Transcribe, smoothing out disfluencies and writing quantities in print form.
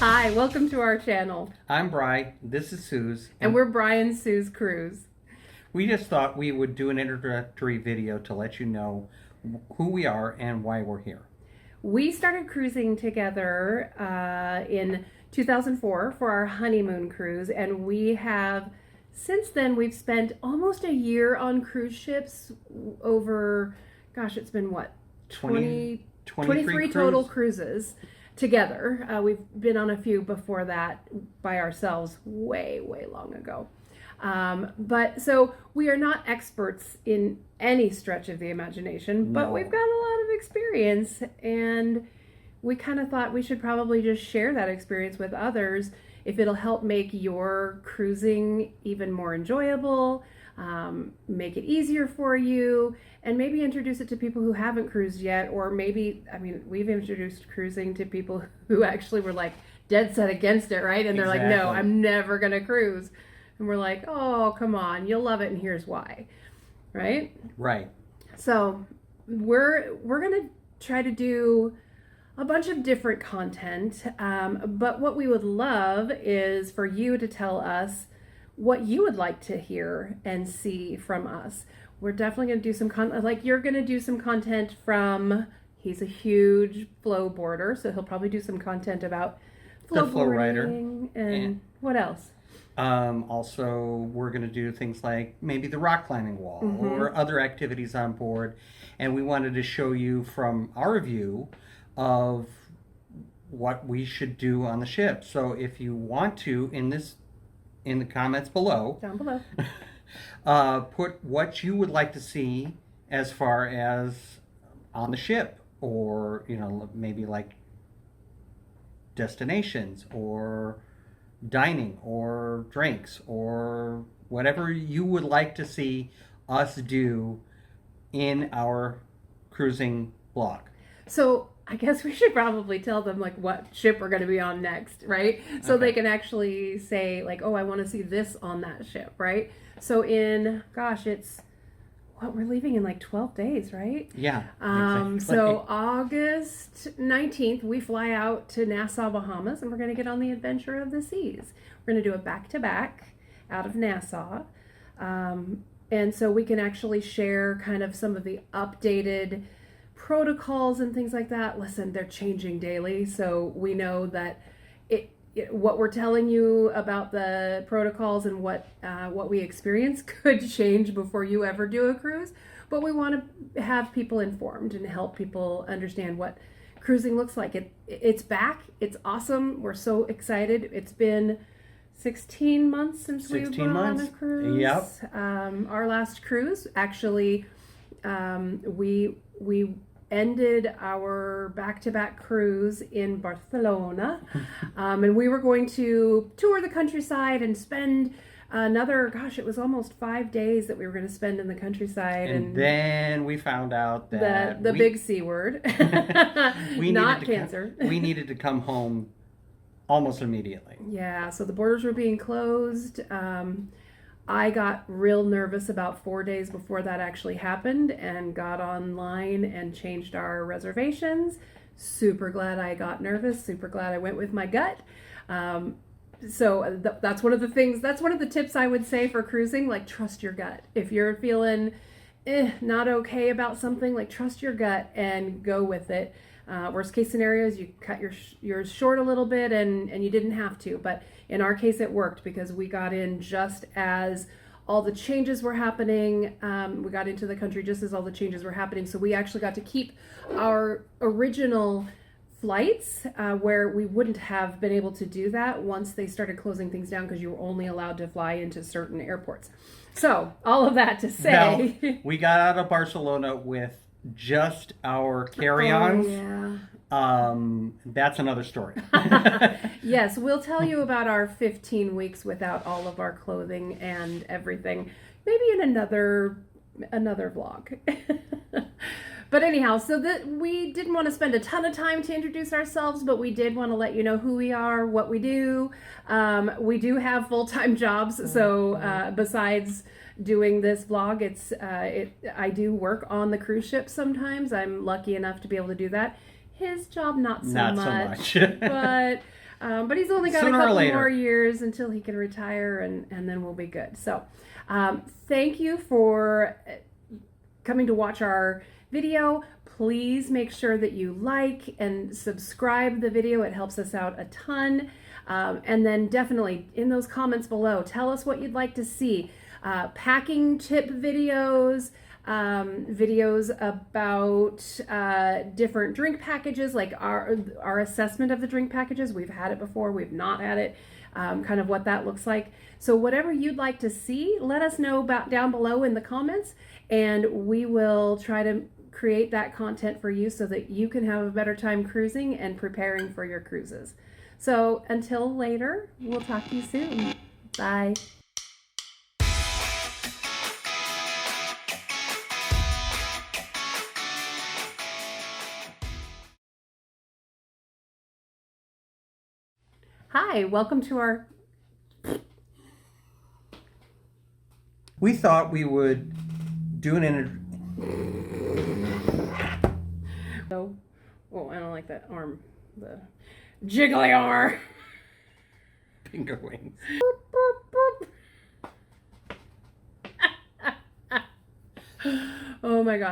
Hi, welcome to our channel. I'm Bri, this is Suze, And we're Brian Sue's Cruise. we just thought we would do an introductory video to let you know who we are and why we're here. We started cruising together in 2004 for our honeymoon cruise, and we have since then we've spent almost a year on cruise ships over, gosh, it's been what, 23 total cruises together. We've been on a few before that by ourselves way long ago. But so we are not experts in any stretch of the imagination, but we've got a lot of experience, and we kind of thought we should probably just share that experience with others if it'll help make your cruising even more enjoyable, make it easier for you, and maybe introduce it to people who haven't cruised yet, or maybe, I mean, we've introduced cruising to people who actually were like dead set against it, right? And they're like, no, I'm never going to cruise. And we're like, oh, come on, you'll love it, and here's why, right? Right. So we're going to try to do a bunch of different content, but what we would love is for you to tell us what you would like to hear and see from us. We're definitely going to do some content, like you're going to do some content from, he's a huge flow boarder, so he'll probably do some content about the flow rider. And what else? Also, we're going to do things like maybe the rock climbing wall or other activities on board. And we wanted to show you from our view of what we should do on the ship. So if you want to, in the comments below, Down below, put what you would like to see as far as on the ship, or maybe like destinations or dining or drinks or whatever you would like to see us do in our cruising blog. So I guess we should probably tell them like what ship we're going to be on next, right? So they can actually say like, oh, I want to see this on that ship, right? So we're leaving in like 12 days, right? Yeah. Exactly. So August 19th, we fly out to Nassau, Bahamas, and we're going to get on the adventure of the seas. We're going to do a back-to-back out of Nassau. And so we can actually share kind of some of the updated protocols and things like that. Listen, they're changing daily, so we know that what we're telling you about the protocols and what we experience could change before you ever do a cruise. But we want to have people informed and help people understand what cruising looks like. It's back. It's awesome. We're so excited. It's been 16 months since we were on a cruise. Yep. Our last cruise, actually, we ended our back-to-back cruise in Barcelona, and we were going to tour the countryside and spend another, it was almost 5 days that we were going to spend in the countryside. And then we found out that the big C word, not cancer. We needed to come home almost immediately. Yeah, so the borders were being closed. I got real nervous about 4 days before that actually happened and got online and changed our reservations. Super glad I got nervous. Super glad I went with my gut. So that's one of the things, that's one of the tips I would say for cruising, like trust your gut. If you're feeling not okay about something, like trust your gut and go with it. Worst case scenarios, you cut yours short a little bit and you didn't have to, but in our case it worked because we got in just as all the changes were happening. We got into the country just as all the changes were happening, so we actually got to keep our original flights where we wouldn't have been able to do that once they started closing things down because you were only allowed to fly into certain airports. So all of that to say, now, we got out of Barcelona with just our carry-ons. Oh, yeah. That's another story. Yes, we'll tell you about our 15 weeks without all of our clothing and everything, maybe in another vlog. But anyhow, so that we didn't want to spend a ton of time to introduce ourselves, but we did want to let you know who we are, what we do. We do have full-time jobs, so besides doing this vlog, I do work on the cruise ship sometimes. I'm lucky enough to be able to do that. His job, not so much. But But he's only got Sooner a or couple later. more years until he can retire, and then we'll be good. So, thank you for coming to watch our video. Please make sure that you like and subscribe the video. It helps us out a ton. And then definitely in those comments below, tell us what you'd like to see. Packing tip videos, videos about different drink packages, like our assessment of the drink packages. We've had it before, we've not had it, kind of what that looks like. So whatever you'd like to see, let us know about down below in the comments, and we will try to create that content for you so that you can have a better time cruising and preparing for your cruises. So until later, we'll talk to you soon. Bye. Hi, welcome to our... We thought we would do an interview. Oh, I don't like that arm. The jiggly arm. Finger wings. Oh my God.